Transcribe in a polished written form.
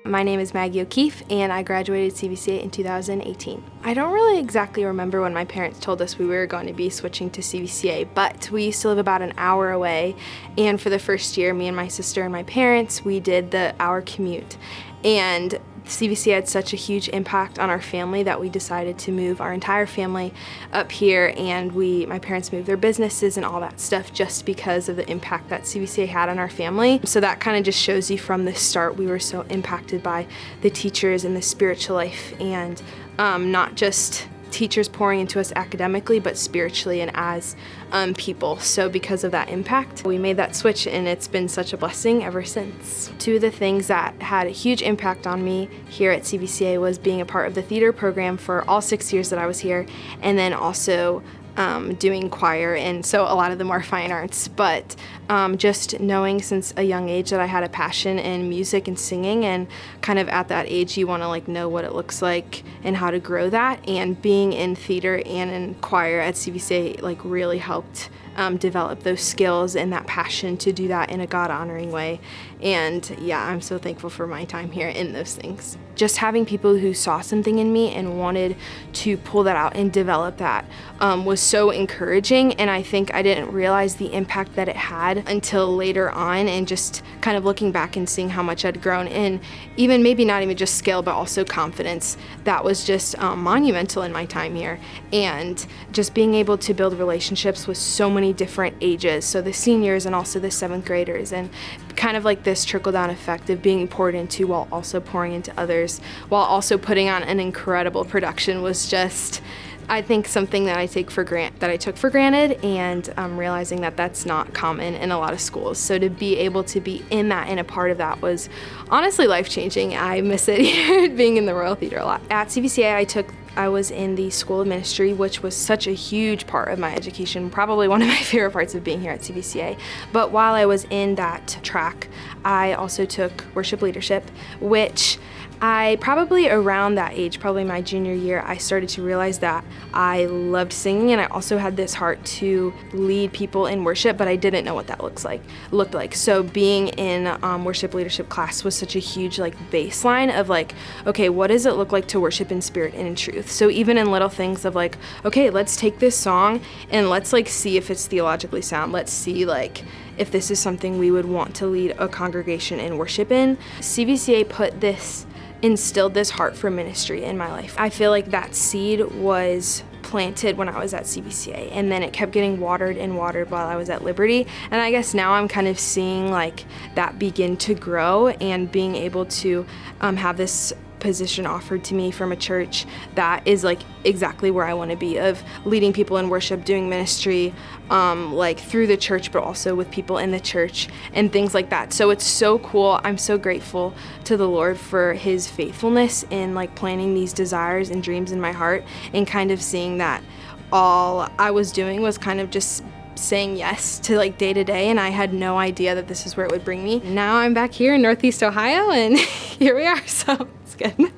My name is Maggie O'Keefe, and I graduated CVCA in 2018. I don't really exactly remember when my parents told us we were going to be switching to CVCA, but we used to live about an hour away, and for the first year, me and my sister and my parents, we did the hour commute. And CVCA had such a huge impact on our family that we decided to move our entire family up here, and my parents moved their businesses and all that stuff just because of the impact that CVCA had on our family. So that kind of just shows you from the start we were so impacted by the teachers and the spiritual life, and not just teachers pouring into us academically, but spiritually and as people. So because of that impact, we made that switch, and it's been such a blessing ever since. Two of the things that had a huge impact on me here at CVCA was being a part of the theater program for all 6 years that I was here, and then also doing choir, and so a lot of them are fine arts, but just knowing since a young age that I had a passion in music and singing, and kind of at that age you want to know what it looks like and how to grow that, and being in theater and in choir at CVCA really helped develop those skills and that passion to do that in a God-honoring way. And yeah, I'm so thankful for my time here in those things. Just having people who saw something in me and wanted to pull that out and develop that was so encouraging, and I think I didn't realize the impact that it had until later on, and just kind of looking back and seeing how much I'd grown in, even maybe not even just skill but also confidence. That was just monumental in my time here, and just being able to build relationships with so many different ages, so the seniors and also the 7th graders, and kind of this trickle-down effect of being poured into while also pouring into others, while also putting on an incredible production was just, I think, something that I took for granted, and realizing that that's not common in a lot of schools. So to be able to be in that and a part of that was honestly life-changing. I miss it here, being in the Royal Theater a lot. At CVCA, I was in the School of Ministry, which was such a huge part of my education, probably one of my favorite parts of being here at CVCA. But while I was in that track, I also took worship leadership, which I probably around that age, probably my junior year, I started to realize that I loved singing, and I also had this heart to lead people in worship, but I didn't know what that looked like. So being in worship leadership class was such a huge baseline of okay, what does it look like to worship in spirit and in truth? So even in little things of okay, let's take this song and let's see if it's theologically sound. Let's see if this is something we would want to lead a congregation in worship in. CVCA instilled this heart for ministry in my life. I feel like that seed was planted when I was at CVCA, and then it kept getting watered and watered while I was at Liberty, and I guess now I'm kind of seeing that begin to grow, and being able to have this position offered to me from a church that is exactly where I want to be, of leading people in worship, doing ministry through the church, but also with people in the church and things like that. So it's so cool. I'm so grateful to the Lord for his faithfulness in planting these desires and dreams in my heart, and kind of seeing that all I was doing was kind of just saying yes to day to day, and I had no idea that this is where it would bring me. Now I'm back here in Northeast Ohio, and here we are, so it's good.